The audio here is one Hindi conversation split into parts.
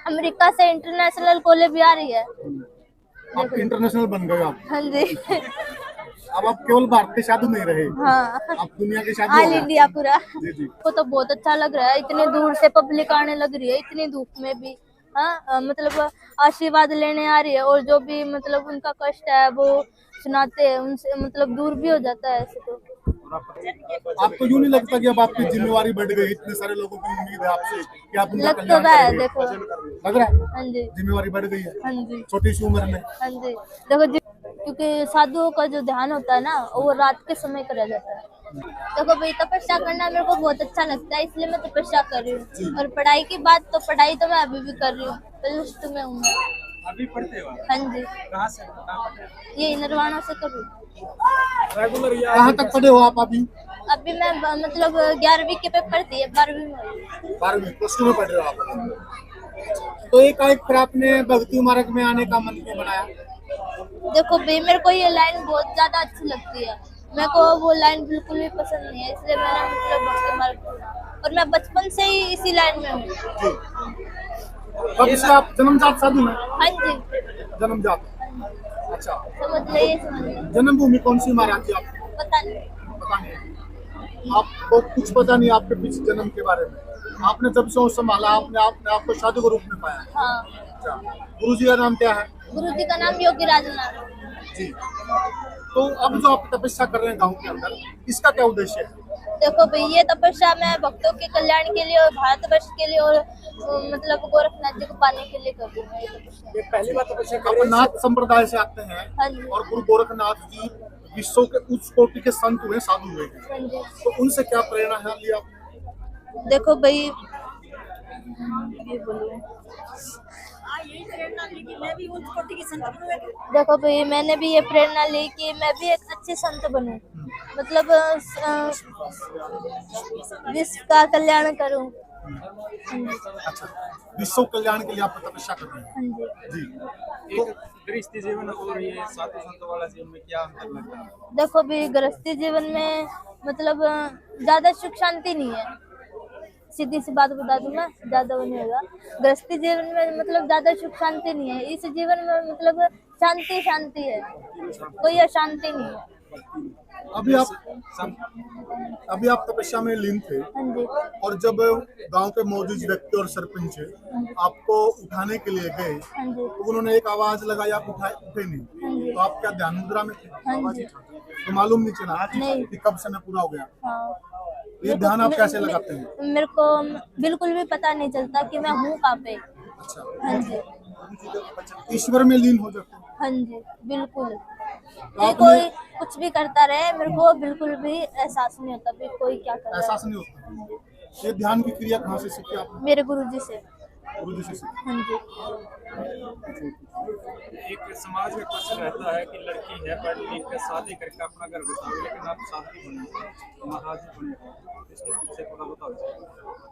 अमेरिका से इंटरनेशनल कॉलेज भी आ रही है। आप इंटरनेशनल बन गए आप। हाँ जी। अब आप केवल भारत के साधु नहीं रहे, हाँ, आप दुनिया के साधु हो ऑल गए। इंडिया पूरा। जी जी। को तो बहुत अच्छा लग रहा है, इतनी दूर से पब्लिक आने लग रही है, इतनी धूप में भी। हाँ, मतलब आशीर्वाद लेने आ रही है, और जो भी मतलब उनका कष्ट है वो सुनाते हैं, उनसे मतलब दूर भी हो जाता है ऐसे तो। आपको यूं नहीं लगता कि अब आपकी जिम्मेवारी बढ़ गई, इतने सारे लोगों की उम्मीद है आपसे कि आप उनका लग तो कल्याण रहा है, करेंगे? देखो। लग रहा है हाँ जी। जिम्मेवारी बढ़ गई है हाँ जी। छोटी सी उम्र में। हाँ जी। देखो क्योंकि साधुओं का जो ध्यान होता है ना, वो रात के समय करा जाता है। देखो भाई, तपस्या करना मेरे को बहुत अच्छा लगता है, इसलिए मैं तपस्या कर रही हूँ। और पढ़ाई की बात, तो पढ़ाई तो मैं अभी भी कर रही हूँ, +2 में हूँ मैं। अभी पढ़ते हो? हाँ जी। कहाँ से कहाँ पढ़ते हो? ये नरवाना से कर रही हूँ। रेगुलर या कहाँ तक पढ़े हो आप अभी? अभी मैं मतलब 11वीं के पेपर दिए, 12वीं में हुई। 12वीं +2 में पढ़ रहे हो आप। तो एक फिर आपने भक्ति मार्ग में आने का मन क्यों बनाया? देखो भाई, मेरे को ये लाइन बहुत ज्यादा अच्छी लगती है, मेरे को वो लाइन बिल्कुल भी पसंद नहीं है, इसलिए मैंने मतलब भक्ति मार्ग चुना, और मैं बचपन से ही इसी लाइन में हूँ। कब से आप जन्मजात साधु हैं? हाँ जी। जन्मजात। अच्छा, समझ लीजिए, समझ लीजिए। जन्मभूमि कौन सी महाराज जी आपकी? पता नहीं। पता नहीं, आपको कुछ पता नहीं आपके पीछे जन्म के बारे में? आपने जब से संभाला आपने आपको साधु के रूप में पाया? हाँ। अच्छा, गुरु जी का नाम क्या है? गुरु जी का नाम योगी राजनाथ जी। तो अब जो आप तपस्या कर रहे हैं गांव के अंदर, इसका क्या उद्देश्य है? देखो भाई, ये तपस्या मैं भक्तों के कल्याण के लिए और भारतवर्ष के लिए और मतलब गोरखनाथ जी को पाने के लिए कर रही हूँ ये तपस्या। ये पहली बार तपस्या कर आप रहे हैं? नाथ संप्रदाय से आते हैं हाँ जी। और गुरु गोरखनाथ जी विश्व के उच्च कोटि के संत हुए, साधु हुए हैं, हाँ जी। तो उनसे क्या प्रेरणा है ली आपने? देखो भाई, ये बोलिए। यही प्रेरणा ली कि मैं भी उच्च कोटि की संत बनूं। देखो भाई, मैंने भी ये प्रेरणा ली कि मैं भी एक अच्छी संत बनूं, मतलब विश्व का कल्याण करूं। अच्छा, विश्व कल्याण के लिए आप तपस्या कर रहे हैं? हाँ जी। जी। एक गृहस्थी जीवन और ये साधु संतों वाला जीवन में क्या अंतर लगता है? देखो भी, गृहस्थी जीवन में मतलब ज्यादा सुख शांति नहीं है, सीधी सी बात बता दूं मैं, ज्यादा वो नहीं होगा। गृहस्थी जीवन में मतलब ज्यादा सुख शांति नहीं है, इस जीवन में मतलब शांति शांति है, कोई अशांति नहीं है। अभी आप तपस्या में लीन थे, हाँ जी। और जब गांव के मौजूद व्यक्ति और सरपंच आपको उठाने के लिए गए, हाँ जी। तो उन्होंने एक आवाज लगाई, आप उठे नहीं, तो आप क्या ध्यान मुद्रा में थे? हाँ जी। तो मालूम नहीं चला नहीं। कि कब समय पूरा हो गया? हाँ। ये ध्यान आप कैसे लगाते हैं? मेरे को बिल्कुल भी पता नहीं चलता कि मैं हूँ कहाँ पे। अच्छा, हाँ जी। ईश्वर में लीन हो जाते हैं। हाँ जी, बिल्कुल। तो आपने कोई कुछ भी करता रहे, मेरे को बिल्कुल भी एहसास नहीं होता भी कोई क्या कर रहा है। एहसास नहीं होता। ये ध्यान की क्रिया कहाँ से सीखी आपने? मेरे गुरुजी से। गुरु जी से सीखी। हाँ जी। एक समाज में क्वेश्चन रहता है कि लड़की है पढ़ लिख कर शादी करके अपना घर बसाओ, लेकिन आप साधु बने, महाराज बने, इसके पीछे थोड़ा बताओ।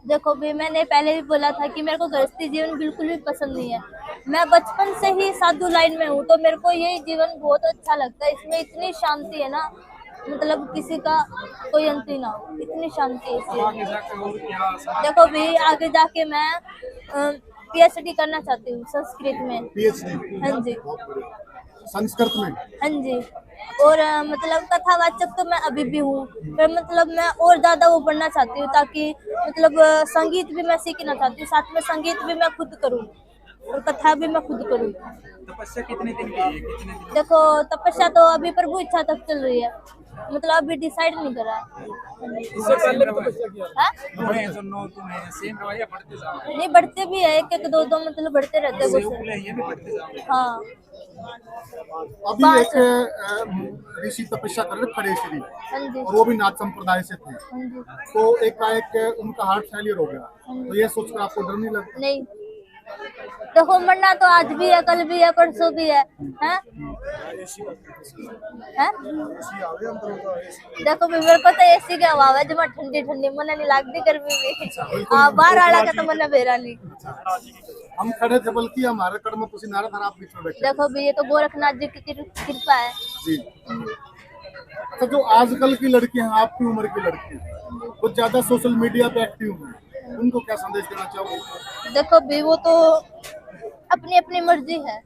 देखो भी, मैंने पहले भी बोला था कि मेरे को गृहस्थी जीवन बिल्कुल भी पसंद नहीं है, मैं बचपन से ही साधु लाइन में हूँ, तो मेरे को यही जीवन बहुत अच्छा लगता है। इसमें इतनी शांति है ना, मतलब किसी का कोई अंत ही ना हो, इतनी शांति है इसमें। आगे जाकर और क्या समाज देखो भी, आगे जाके मैं PhD करना चाहती हूँ संस्कृत में। PhD? हाँ जी। संस्कृत में? हाँ जी। और मतलब कथावाचक तो मैं अभी भी हूँ, पर मतलब मैं और ज्यादा वो पढ़ना चाहती हूँ, ताकि मतलब संगीत भी मैं सीखना चाहती हूँ, साथ में संगीत भी मैं खुद करूँ और कथा भी मैं खुद करूँ। तपस्या कितने दिन की है? कितने दिन? देखो, तपस्या तो अभी प्रभु इच्छा तक चल रही है, मतलब अभी डिसाइड नहीं करा है। इससे पहले भी तपस्या किया? हाँ? जो 9 महीने सेम रवाया बढ़ते जाओ। नहीं, बढ़ते भी है, एक एक दो दो मतलब बढ़ते रहते हैं कुछ। ये भी बढ़ते जाओ। हाँ। अभी एक ऋषि तपस्या कर रहे खड़ेश्वरी, हाँ जी। और वो भी नाथ संप्रदाय से थे, हाँ जी। तो एक उनका हार्ट फेलियर हो गया, तो ये सोचकर आपको डर नहीं लगता? नहीं, देखो मरना तो आज भी है, कल भी है, परसों भी है, हैं? हैं? देखो भी, मेरे को तो एसी की हवा है, जो मैं ठंडी ठंडी मन नहीं लगती, गर्मी में। हाँ, बाहर आला का तो मन बेरा नहीं। हम खड़े थे, बल्कि हमारे कर्म पसीना था, आप बीच में बैठे। देखो भी, ये तो गोरखनाथ जी की कृपा है। जी। अच्छा, जो आजकल की लड़कियां हैं, आपकी उम्र की लड़कियां, वो ज्यादा सोशल मीडिया पे एक्टिव हैं, उनको क्या संदेश देना चाहोगे? देखो भी, वो तो अपनी अपनी मर्जी है।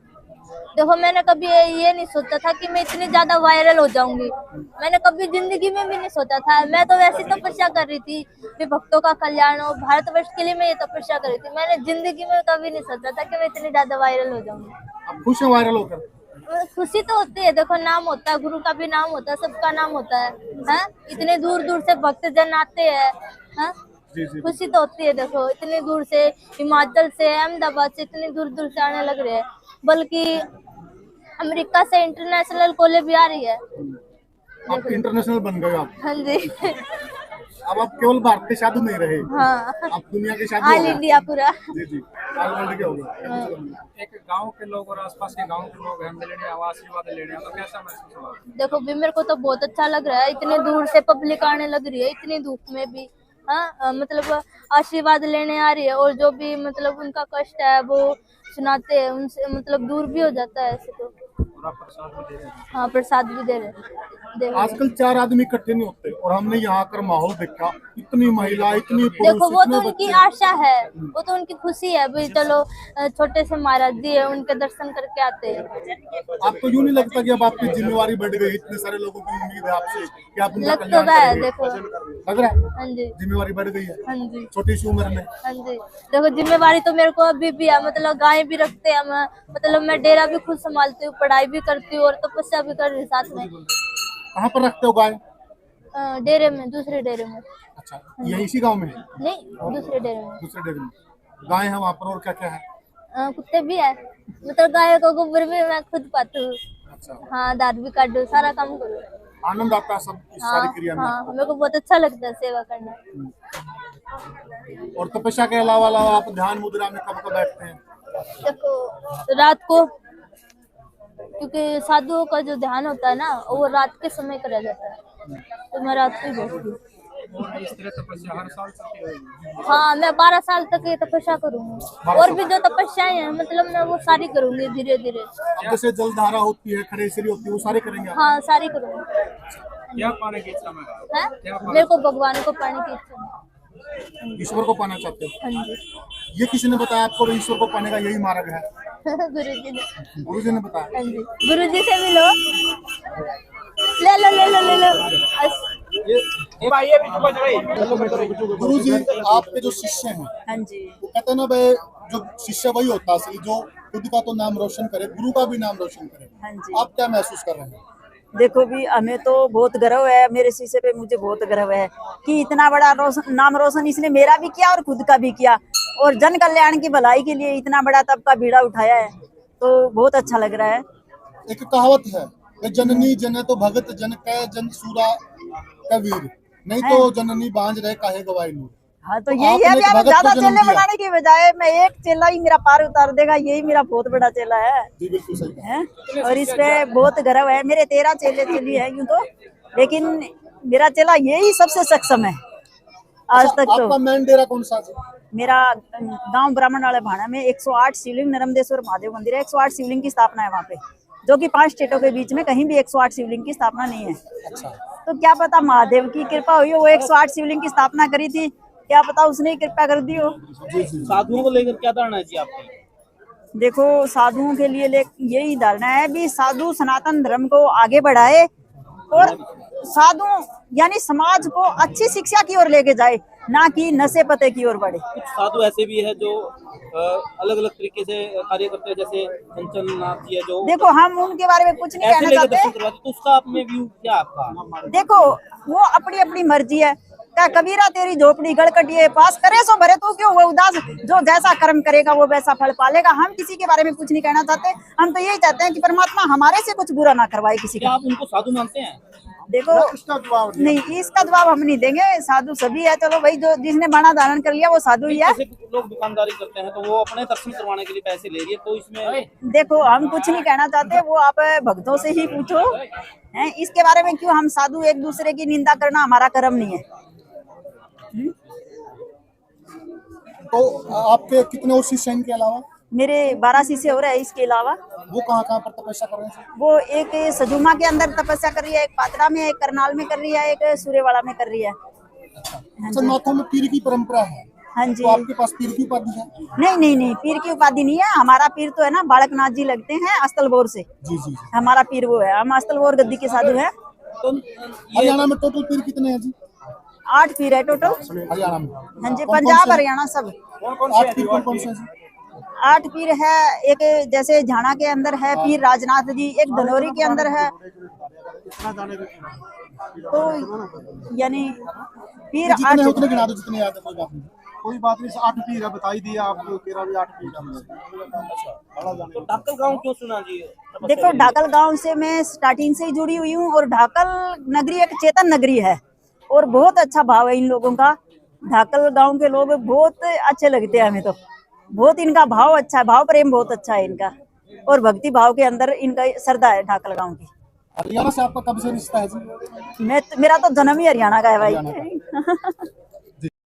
देखो मैंने कभी ये नहीं सोचा था कि मैं इतनी ज्यादा वायरल हो जाऊंगी। मैंने कभी जिंदगी में भी नहीं सोचा था। मैं तो वैसे तपस्या कर रही थी कि भक्तों का कल्याण हो, भारतवर्ष के लिए मैं ये तपस्या कर रही थी। मैंने जिंदगी में कभी नहीं सोचा था कि मैं इतनी ज्यादा वायरल हो जाऊंगी। आप खुश हैं वायरल होकर? खुशी तो होती है, देखो नाम होता है, गुरु का भी नाम होता है, सबका नाम होता है, हाँ? इतने दूर दूर से भक्त जन आते हैं, हाँ? जी जी। खुशी तो होती है। देखो इतनी दूर से, हिमाचल से, अहमदाबाद से इतनी दूर दूर से आने लग रहे हैं, बल्कि अमेरिका से इंटरनेशनल कॉलेज भी आ रही है। आप इंटरनेशनल बन गए आप। हाँ जी। अब आप केवल भारत के साधु नहीं रहे, हाँ, आप दुनिया के साधु ऑल हो गए। इंडिया पूरा। जी जी, ऑल वर्ल्ड के हो गए। एक गांव के लोग और आसपास के गांव के लोग हैं मिलने आशीर्वाद लेने, तो कैसा महसूस हुआ? देखो भी मेरे को तो बहुत अच्छा लग रहा है, इतने दूर से पब्लिक आने लग रही है, इतनी धूप में भी, हाँ? मतलब आशीर्वाद लेने आ रही है, और जो भी मतलब उनका कष्ट है वो सुनाते हैं, उनसे मतलब दूर भी हो जाता है ऐसे तो। और आप प्रसाद भी दे रहे हैं? हाँ, प्रसाद भी दे रहे। आजकल 4 आदमी इकट्ठे नहीं होते, और हमने यहाँ आकर माहौल देखा, इतनी महिला, इतनी पुरुष, देखो वो इतने तो उनकी बच्चे। आशा है, वो तो उनकी खुशी है भाई, चलो छोटे से महाराज जी है, उनके दर्शन करके आते हैं। आपको यूँ नहीं लगता कि अब आपकी जिम्मेवारी बढ़ गई, इतने सारे लोगों की उम्मीद है आपसे कि आप उनका लग तो कल्याण रहा है, करेंगे? देखो। लग रहा है हाँ जी, जिम्मेवारी बढ़ गई है हाँ जी, छोटी सी उम्र में। हाँ जी। देखो जिम्मेवारी तो मेरे को अभी भी है, मतलब गाय भी रखते हैं हम, मतलब मैं डेरा भी खुद संभालती हूँ, पढ़ाई भी करती हूँ और तपस्या भी कर रही हूँ साथ में। कहाँ पर रखते हो गाय? डेरे में, दूसरे डेरे में। अच्छा, यही इसी गाँव में है? नहीं, दूसरे डेरे में। दूसरे डेरे में गाय है वहाँ पर, और क्या क्या है? कुत्ते भी है, मतलब गाय को गोबर भी मैं खुद पाती हूँ। अच्छा, हाँ, दाद भी काटू, सारा काम करूँ। आनंद आता है सब इस सारी क्रिया में? हाँ, मेरे को बहुत अच्छा लगता है सेवा करना। और तपस्या के अलावा आप ध्यान मुद्रा में कब कब बैठते हैं? देखो रात को, क्योंकि साधुओं का जो ध्यान होता है ना वो रात के समय करा जाता है, तो मैं रात को ही बैठती हूँ। और इस तरह तपस्या हर साल चलती रहेगी? हाँ, मैं 12 साल तक ये तपस्या करूंगी, और भी जो तपस्याएं हैं मतलब मैं वो सारी करूंगी धीरे धीरे। अब जैसे जलधारा होती है, खड़ेसरी होती है, वो सारे करेंगे आप? हाँ, सारी करूंगी। क्या पाने की इच्छा में है, मेरे को भगवान को पाने की इच्छा है। ईश्वर को पाना चाहते हो? हाँ जी। ये किसी ने बताया आपको ईश्वर को पाने का यही मार्ग है? गुरुजी ने। गुरुजी ने बताया? हाँ जी, गुरुजी से मिलो, ले लो ले लो ले लो। गुरुजी आपके जो शिष्य हैं, हाँ जी, वो कहते हैं ना भाई, जो शिष्य वही होता है असली, जो खुद का तो नाम रोशन करे, गुरु का भी नाम रोशन करे। हाँ जी। आप क्या महसूस कर रहे हैं? देखो भी हमें तो बहुत गर्व है, मेरे शीशे पे मुझे बहुत गर्व है कि इतना बड़ा नाम रोशन इसने मेरा भी किया और खुद का भी किया, और जन कल्याण की भलाई के लिए इतना बड़ा तब का बीड़ा उठाया है, तो बहुत अच्छा लग रहा है। एक कहावत है कि जननी जन तो भगत जन कै जन सूरा कबीर, नहीं तो जननी बांझ रहे काहे गवाई नूर। हाँ, तो यही है भी, हमें ज्यादा चेले बनाने की बजाय मैं एक चेला ही मेरा पार उतार देगा, यही मेरा बहुत बड़ा चेला है। जी बिल्कुल सही कहा। है, और इस पे बहुत गर्व है। मेरे 13 चेले चेली है यूं तो, लेकिन मेरा चेला यही सबसे सक्षम है आज तक। तो आपका मेन डेरा कौन सा है? मेरा गांव ब्राह्मण वाले भाड़ा में 108 शिवलिंग नर्मदेश्वर महादेव मंदिर है। 108 शिवलिंग की स्थापना है वहाँ पे, जो कि 5 स्टेटों के बीच में कहीं भी 108 शिवलिंग की स्थापना नहीं है। अच्छा, तो क्या पता महादेव की कृपा हुई हो, वो 108 शिवलिंग की स्थापना करी थी, क्या पता उसने ही कृपा कर दी हो। साधुओं को लेकर क्या धारणा है जी आपकी? देखो साधुओं के लिए यही धारणा है भी साधु सनातन धर्म को आगे बढ़ाए, और साधु यानी समाज को अच्छी शिक्षा की ओर लेके जाए, ना कि नशे पते की ओर बढ़े। कुछ साधु ऐसे भी है जो अलग अलग तरीके से कार्य करते हैं, जैसे कंचन नाथ जी है जो, देखो हम उनके बारे में कुछ नहीं ऐसे कहना लेकर दर्शन चाहते। करवाते, तो उसका आप में व्यू क्या आपका? देखो वो अपनी अपनी मर्जी है। क्या कबीरा तेरी झोपड़ी गड़कटिए, पास करे सो भरे, तो क्यों वो उदास, जो जैसा कर्म करेगा वो वैसा फल पालेगा। हम किसी के बारे में कुछ नहीं कहना चाहते, हम तो यही चाहते हैं कि परमात्मा हमारे से कुछ बुरा ना करवाए किसी क्या का। आप उनको साधु मानते हैं? देखो इसका जवाब नहीं, इसका जवाब हम नहीं देंगे। साधु सभी है, चलो भाई, जो जिसने बाणा धारण कर लिया वो साधु ही है। जैसे लोग दुकानदारी करते हैं तो वो अपने दर्शन करवाने के लिए पैसे ले रही है, तो इसमें देखो हम कुछ नहीं कहना चाहते, वो आप भक्तों से ही पूछो हैं इसके बारे में। क्यों हम साधु एक दूसरे की निंदा करना हमारा कर्म नहीं है। तो आपके कितने और शिष्य हैं इनके अलावा? मेरे 12 शिष्य हो रहे हैं। इसके अलावा वो कहाँ कहाँ पर तपस्या कर रहे हैं? वो एक सजुमा के अंदर तपस्या कर रही है, एक पात्रा में, एक करनाल में कर रही है, एक सूर्यवाड़ा में कर रही है। अच्छा, नाथों में पीर की परंपरा है? हाँ जी। तो आपके पास पीर की उपाधि है? नहीं नहीं नहीं, पीर की उपाधि नहीं है। हमारा पीर तो है ना बालकनाथ जी लगते हैं अस्तलबोर से। जी जी जी। हमारा पीर वो है, हम अस्तलबोर गद्दी के साधु हैं। तो हरियाणा में टोटल पीर कितने हैं जी? 8 पीर है टोटल। हरियाणा में? हाँ जी, कौन कौन पंजाब से? हरियाणा सब। 8 पीर कौन कौन से हैं जी? 8 पीर है। एक जैसे झाणा के अंदर है पीर राजनाथ जी, एक धनौरी के अंदर है। तो यानी पीर जितने 8। हैं उतने गिना दो जितने याद है, कोई बात नहीं। कोई बात नहीं, 8 पीर है बता ही दिया आपको, तेरा भी 8 पीर है। तो ढाकल गांव क्यों सुना जी? देखो, ढाकल गांव से मैं स्टार्टिंग से ही जुड़ी हुई हूँ और ढाकल नगरी एक चेतन नगरी है और बहुत अच्छा भाव है इन लोगों का। ढाकल गांव के लोग बहुत अच्छे लगते हैं हमें, तो बहुत इनका भाव अच्छा है, भाव प्रेम बहुत अच्छा है इनका और भक्ति भाव के अंदर इनका श्रद्धा है ढाकल गांव की। हरियाणा से आपका कब से रिश्ता है जी? मेरा तो जन्म ही हरियाणा का है भाई।